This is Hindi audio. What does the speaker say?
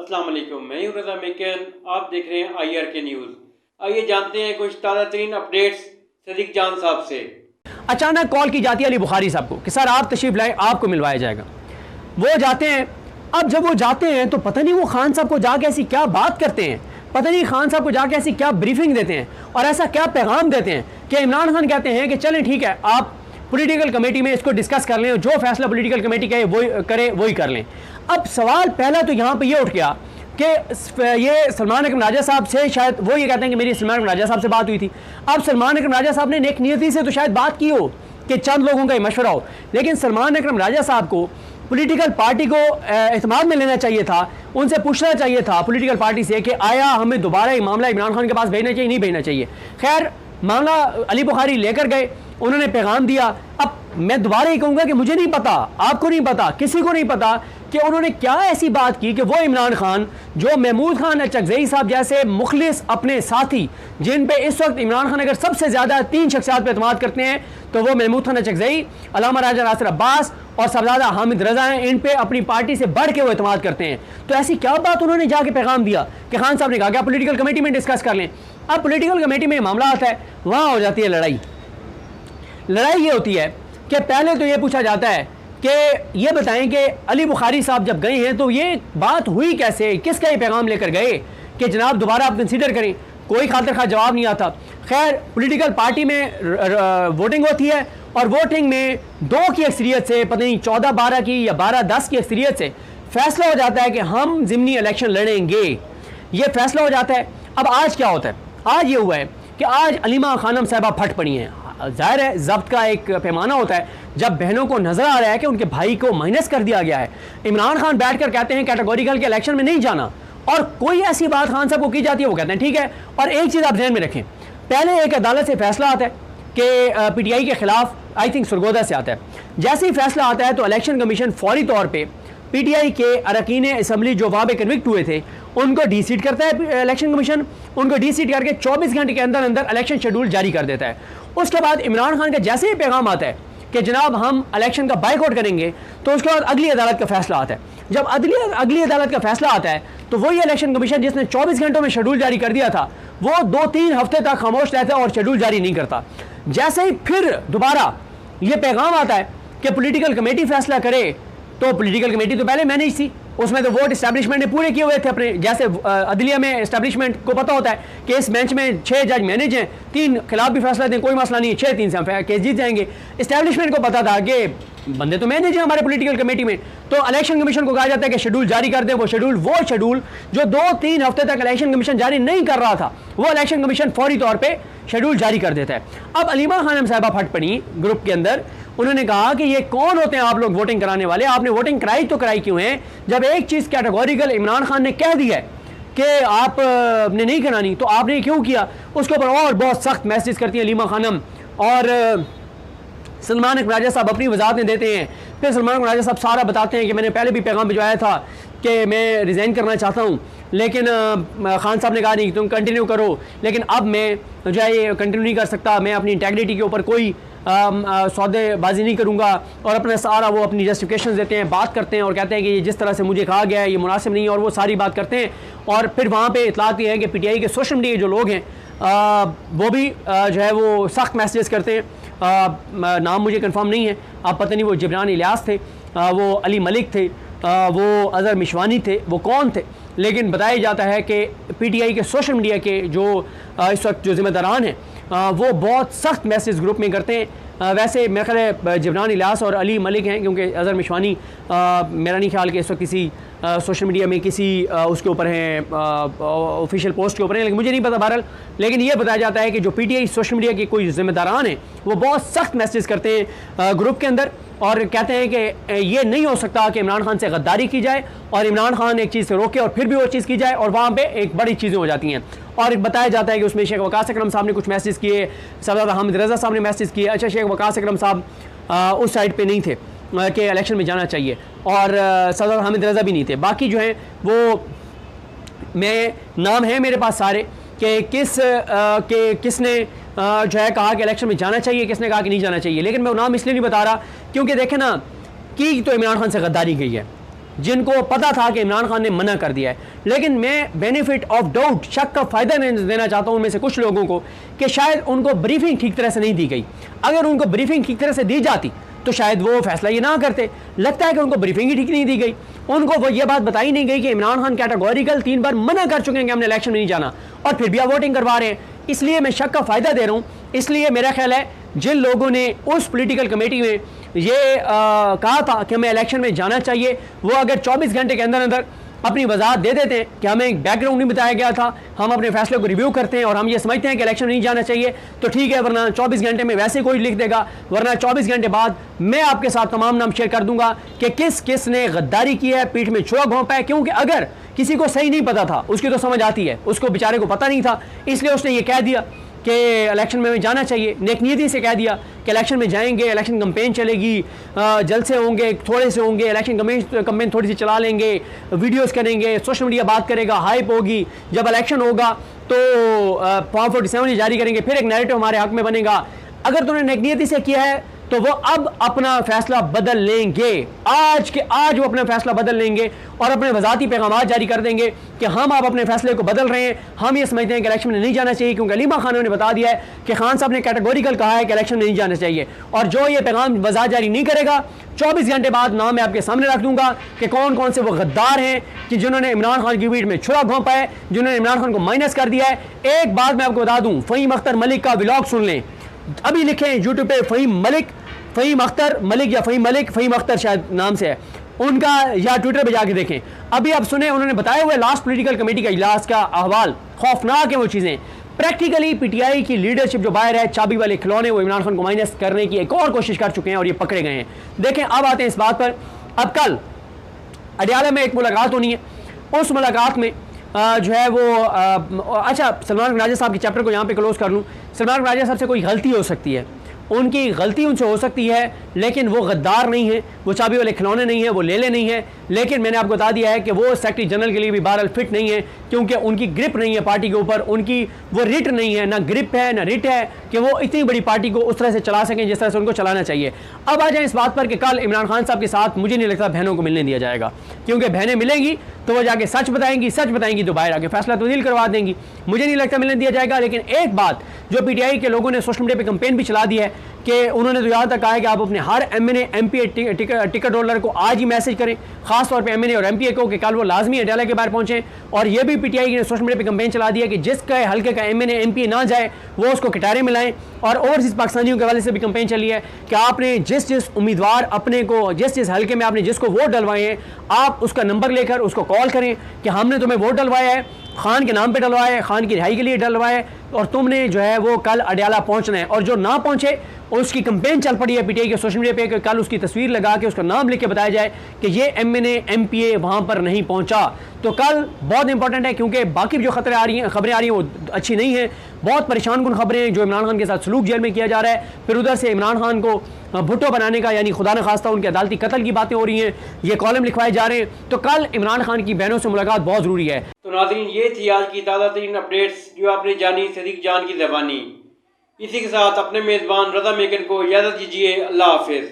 अस्सलाम वालेकुम, मैं हूं रज़ा मेकन। आप देख रहे हैं IRK न्यूज़। आइए जानते हैं कुछ ताज़ा तरीन अपडेट्स सदीक जान साहब से। अचानक कॉल की जाती है अली बुखारी साहब को कि सर आप तशरीफ लाएं, आपको मिलवाया जाएगा। वो जाते हैं। अब जब वो जाते हैं तो पता नहीं वो खान साहब को जाके ऐसी क्या बात करते हैं, पता नहीं खान साहब को जाके ऐसी क्या ब्रीफिंग देते हैं और ऐसा क्या पैगाम देते हैं कि इमरान खान कहते हैं कि चलें ठीक है, आप पॉलिटिकल कमेटी में इसको डिस्कस कर लें, जो फैसला पॉलिटिकल कमेटी कहे वो करे वही कर लें। अब सवाल पहला तो यहाँ पे ये उठ गया कि ये सलमान अकरम राजा साहब से शायद वो ये कहते हैं कि मेरी सलमान अकरम राजा साहब से बात हुई थी। अब सलमान अकरम राजा साहब ने नेक नियति से तो शायद बात की हो कि चंद लोगों का ही मशवरा हो, लेकिन सलमान अकरम राजा साहब को पॉलिटिकल पार्टी को एतमाद में लेना चाहिए था, उनसे पूछना चाहिए था पॉलिटिकल पार्टी से कि आया हमें दोबारा ये मामला इमरान खान के पास भेजना चाहिए नहीं भेजना चाहिए। खैर मामला अली बुखारी लेकर गए, उन्होंने पैगाम दिया। अब मैं दोबारा ही कहूँगा कि मुझे नहीं पता, आपको नहीं पता, किसी को नहीं पता कि उन्होंने क्या ऐसी बात की कि वो इमरान खान जो महमूद खान अचकज़ई साहब जैसे मुखलिस अपने साथी, जिन पे इस वक्त इमरान खान अगर सबसे ज़्यादा 3 शख्सियात पे एतमाद करते हैं तो वो महमूद खान अचकज़ई, अल्लामा राजा नासिर अब्बास और सरदादा हामिद रज़ा हैं, इन पे अपनी पार्टी से बढ़ के वो एतमाद करते हैं। तो ऐसी क्या बात उन्होंने जाके पैगाम दिया कि खान साहब ने कहा कि आप पॉलिटिकल कमेटी में डिस्कस कर लें। अब पॉलिटिकल कमेटी में मामला आता है, वहाँ हो जाती है लड़ाई। लड़ाई ये होती है कि पहले तो ये पूछा जाता है कि ये बताएं कि अली बुखारी साहब जब गए हैं तो ये बात हुई कैसे, किसका ये पैगाम लेकर गए कि जनाब दोबारा आप कंसीडर करें। कोई खातिर खा जवाब नहीं आता। खैर पॉलिटिकल पार्टी में वोटिंग होती है और वोटिंग में 2 की अक्सरियत से, पता नहीं 14-12 की या 12-10 की अक्सरियत से फैसला हो जाता है कि हम ज़िमनी इलेक्शन लड़ेंगे। ये फैसला हो जाता है। अब आज क्या होता है, आज ये हुआ है कि आज अलीमा खानम साहिबा फट पड़ी हैं। जाहिर है ज़ब्त का एक पैमाना होता है, जब बहनों को नजर आ रहा है कि उनके भाई को माइनस कर दिया गया है। इमरान खान बैठकर कहते हैं कैटेगोरिकल के इलेक्शन में नहीं जाना, और कोई ऐसी बात खान साहब को की जाती है, वो कहते हैं ठीक है। और एक चीज़ आप ध्यान में रखें, पहले एक अदालत से फैसला आता है कि PTI के खिलाफ, आई थिंक सरगोदा से आता है। जैसे ही फैसला आता है तो इलेक्शन कमीशन फौरी तौर पर PTI के अरकान असम्बली जो वहाँ पे कन्विक्ट हुए थे उनको डी-सीट करता है इलेक्शन कमीशन। उनको डी-सीट करके 24 घंटे के अंदर अंदर इलेक्शन शेड्यूल जारी कर देता है। उसके बाद इमरान खान का जैसे ही पैगाम आता है कि जनाब हम इलेक्शन का बाइकआउट करेंगे, तो उसके बाद अगली अदालत का फैसला आता है। जब अगली अदालत का फैसला आता है तो वही इलेक्शन कमीशन जिसने 24 घंटों में शेड्यूल जारी कर दिया था, वो 2-3 हफ्ते तक खामोश रहता है और शेड्यूल जारी नहीं करता। जैसे ही फिर दोबारा ये पैगाम आता है कि पॉलिटिकल कमेटी फैसला करे, तो पॉलिटिकल कमेटी तो पहले मैनेज थी, उसमें तो वोट इस्टेब्लिशमेंट ने पूरे किए हुए थे अपने। जैसे अदलिया में इस्टेब्लिशमेंट को पता होता है कि इस बेंच में 6 जज मैनेज हैं, 3 खिलाफ भी फैसला दें कोई मसला नहीं है, 6-3 से हम केस जीत जाएंगे। इस्टेब्लिशमेंट को पता था कि बंदे तो मैनेज हैं हमारे पॉलिटिकल कमेटी में। तो इलेक्शन कमीशन को कहा जाता है कि शेड्यूल जारी कर दें। वो शेड्यूल जो 2-3 हफ्ते तक इलेक्शन कमीशन जारी नहीं कर रहा था, वो इलेक्शन कमीशन फौरी तौर पर शेड्यूल जारी कर देता है। अब अलीमा खानम साहिबा फट पड़ी ग्रुप के अंदर। उन्होंने कहा कि ये कौन होते हैं आप लोग वोटिंग कराने वाले, आपने वोटिंग कराई तो कराई क्यों है, जब एक चीज़ कैटेगोरिकल इमरान खान ने कह दी है कि आपने नहीं करानी, तो आपने क्यों किया। उसके ऊपर और बहुत सख्त मैसेज करती हैं अलीमा खानम, और सलमान अकरम राजा साहब अपनी वजाहतें देते हैं। फिर सलमान अकरम राजा साहब सारा बताते हैं कि मैंने पहले भी पैगाम भिजवाया था कि मैं रिज़ाइन करना चाहता हूँ, लेकिन खान साहब ने कहा नहीं तुम कंटिन्यू करो, लेकिन अब मैं जो है ये कंटिन्यू नहीं कर सकता, मैं अपनी इंटेग्रिटी के ऊपर कोई सौदेबाजी नहीं करूँगा। और अपना सारा वो अपनी जस्टिफिकेशन देते हैं, बात करते हैं और कहते हैं कि जिस तरह से मुझे कहा गया है ये मुनासिब नहीं है, और वो सारी बात करते हैं। और फिर वहाँ पे इतला आती है कि PTI के सोशल मीडिया के जो लोग हैं वो भी जो है वो सख्त मैसेज करते हैं। नाम मुझे कंफर्म नहीं है, आप पता नहीं वो जिब्रान इलियास थे, वो अली मलिक थे, वो अज़हर मिशवानी थे, वो कौन थे, लेकिन बताया जाता है कि PTI के सोशल मीडिया के जो इस वक्त जो ज़िम्मेदारान हैं वो बहुत सख्त मैसेज ग्रुप में करते हैं। वैसे मेरे ख्याल है जिब्रान इलियास और अली मलिक हैं, क्योंकि अज़हर मिशवानी मेरा नहीं ख्याल कि इस वक्त किसी सोशल मीडिया में किसी उसके ऊपर हैं ऑफिशियल पोस्ट के ऊपर हैं, लेकिन मुझे नहीं पता बहरहाल। लेकिन ये बताया जाता है कि जो PTI सोशल मीडिया के कोई ज़िम्मेदारान हैं वो बहुत सख्त मैसेज करते हैं ग्रुप के अंदर, और कहते हैं कि ये नहीं हो सकता कि इमरान खान से गद्दारी की जाए और इमरान खान एक चीज़ से रोके और फिर भी वो चीज़ की जाए, और वहाँ पे एक बड़ी चीज़ें हो जाती हैं। और बताया जाता है कि उसमें शेख वकास अकरम साहब ने कुछ मैसेज किए, सरदादा हामिद रज़ा साहब ने मैसेज किए। अच्छा, शेख वकास अकरम साहब उस साइड पे नहीं थे कि इलेक्शन में जाना चाहिए, और सरदादा हामिद रज़ा भी नहीं थे। बाकी जो हैं वो मैं नाम है मेरे पास सारे कि किसने जो है कहा कि इलेक्शन में जाना चाहिए, किसने कहा कि नहीं जाना चाहिए। लेकिन मैं वो नाम इसलिए नहीं बता रहा क्योंकि देखें ना, कि तो इमरान खान से गद्दारी गई है, जिनको पता था कि इमरान खान ने मना कर दिया है। लेकिन मैं बेनिफिट ऑफ डाउट, शक का फ़ायदा देना चाहता हूँ उनमें से कुछ लोगों को कि शायद उनको ब्रीफिंग ठीक तरह से नहीं दी गई। अगर उनको ब्रीफिंग ठीक तरह से दी जाती तो शायद वो फैसला ये ना करते। लगता है कि उनको ब्रीफिंग ही ठीक नहीं दी गई, उनको वो ये बात बताई नहीं गई कि इमरान खान कैटेगोरिकल 3 बार मना कर चुके हैं कि हमने इलेक्शन में नहीं जाना, और फिर भी आप वोटिंग करवा रहे हैं। इसलिए मैं शक का फ़ायदा दे रहा हूँ। इसलिए मेरा ख्याल है जिन लोगों ने उस पॉलिटिकल कमेटी में ये कहा था कि हमें इलेक्शन में जाना चाहिए, वो अगर 24 घंटे के अंदर अंदर अपनी वजाहत दे देते हैं कि हमें बैकग्राउंड नहीं बताया गया था, हम अपने फैसले को रिव्यू करते हैं और हम ये समझते हैं कि इलेक्शन नहीं जाना चाहिए, तो ठीक है, वरना 24 घंटे में वैसे कोई लिख देगा, वरना 24 घंटे बाद मैं आपके साथ तमाम नाम शेयर कर दूंगा कि किस किस ने गद्दारी की है, पीठ में छुरा घोंपा है। क्योंकि अगर किसी को सही नहीं पता था, उसकी तो समझ आती है, उसको बेचारे को पता नहीं था, इसलिए उसने ये कह दिया कि इलेक्शन में जाना चाहिए, नेकनीयती से कह दिया कि इलेक्शन में जाएंगे, इलेक्शन कैंपेन चलेगी, जलसे होंगे, थोड़े से होंगे, इलेक्शन कैंपेन थोड़ी सी चला लेंगे, वीडियोस करेंगे, सोशल मीडिया बात करेगा, हाइप होगी, जब इलेक्शन होगा तो फॉर्म 47 जारी करेंगे, फिर एक नैरेटिव हमारे हक में बनेगा। अगर तुमने नेकनीयती से किया है तो वो अब अपना फैसला बदल लेंगे, आज के आज वो अपना फैसला बदल लेंगे और अपने वजाती पैगाम जारी कर देंगे कि हम आप अपने फैसले को बदल रहे हैं, हम ये समझते हैं कि इलेक्शन में नहीं जाना चाहिए, क्योंकि अलीमा खान ने बता दिया है कि खान साहब ने कैटेगोरिकल कहा है कि इलेक्शन में नहीं जाना चाहिए। और जो ये पैगाम वजात जारी नहीं करेगा, 24 घंटे बाद नाम मैं आपके सामने रख दूंगा कि कौन कौन से वो गद्दार हैं कि जिन्होंने इमरान खान की पीठ में छुरा घोंपा है, जिन्होंने इमरान खान को माइनस कर दिया है। एक बात मैं आपको बता दूं, फ़हीम अख्तर मलिक का व्लॉग सुन लें, अभी लिखें यूट्यूब पे फ़हीम अख्तर मलिक या फ़हीम अख्तर शायद नाम से है उनका, या ट्विटर पे जाके देखें। अभी आप सुने, उन्होंने बताया हुआ लास्ट पॉलिटिकल कमेटी का इजलास का अहवाल, खौफनाक है वो चीज़ें। प्रैक्टिकली पीटीआई की लीडरशिप जो बाहर है, चाबी वाले खिलौने, वो इमरान खान को माइनस करने की एक और कोशिश कर चुके हैं और ये पकड़े गए हैं। देखें, अब आते हैं इस बात पर। अब कल अडियाला में एक मुलाकात होनी है, उस मुलाकात में जो है वो अच्छा, सलमान राजा साहब के चैप्टर को यहाँ पे क्लोज कर लूँ। सलमान राजा साहब से कोई गलती हो सकती है, उनकी गलती उनसे हो सकती है, लेकिन वो गद्दार नहीं है, वो चाबी वाले खिलौने नहीं है, वो लेले नहीं है। लेकिन मैंने आपको बता दिया है कि वो सेक्रेटरी जनरल के लिए भी बहरहाल फिट नहीं है, क्योंकि उनकी ग्रिप नहीं है पार्टी के ऊपर, उनकी वो रिट नहीं है, ना ग्रिप है ना रिट है कि वो इतनी बड़ी पार्टी को उस तरह से चला सकें जिस तरह से उनको चलाना चाहिए। अब आ जाए इस बात पर कि कल इमरान खान साहब के साथ मुझे नहीं लगता बहनों को मिलने दिया जाएगा, क्योंकि बहनें मिलेंगी तो वो जाके सच बताएंगी तो बाहर आके फैसला तब्दील करवा देंगी। मुझे नहीं लगता मिलने दिया जाएगा। लेकिन एक बात जो पीटीआई के लोगों ने सोशल मीडिया पे कैंपेन भी चला दी है कि उन्होंने तो यहाँ तक कहा है कि आप अपने हर एमएनए एमपीए टिकट होल्डर को आज ही मैसेज करें, खासतौर पे एमएनए और एमपीए को, कि कल वो लाजमी अडियाला के बाहर पहुंचें। और ये भी पीटीआई ने सोशल मीडिया पे कैंपेन चला दिया कि जिसका हल्के का एमएनए एमपीए ना जाए वो उसको कटारे में लाएं। और ओवरसीज पाकिस्तानियों के हवाले से भी कैंपेन चली है कि आपने जिस उम्मीदवार अपने को, जिस हल्के में आपने जिसको वोट डलवाए हैं, आप उसका नंबर लेकर उसको कॉल करें कि हमने तुम्हें वोट डलवाया है, खान के नाम पे डलवाया है, खान की रिहाई के लिए डलवाया है, और तुमने जो है वो कल अडियाला पहुंचना है। और जो ना पहुंचे उसकी कैंपेन चल पड़ी है पीटीआई के सोशल मीडिया पे कि कल उसकी तस्वीर लगा के उसका नाम लिख के बताया जाए कि ये एमएनए एमपीए वहां पर नहीं पहुंचा। तो कल बहुत इंपॉर्टेंट है, क्योंकि बाकी जो खबरें आ रही हैं वो अच्छी नहीं है, बहुत परेशान कुन खबरें हैं जो इमरान खान के साथ सलूक जेल में किया जा रहा है। फिर उधर से इमरान खान को भुट्टो बनाने का, यानी खुदा न खास्ता उनके अदालती कत्ल की बातें हो रही हैं, ये कॉलम लिखवाए जा रहे हैं। तो कल इमरान खान की बहनों से मुलाकात बहुत ज़रूरी है। तो नाज़रीन, ये थी आज की ताज़ा तरीन अपडेट्स जो आपने जानी सदीक जान की ज़बानी। इसी के साथ अपने मेज़बान रज़ा मेकन को इजाज़त दीजिए। अल्लाह हाफिज़।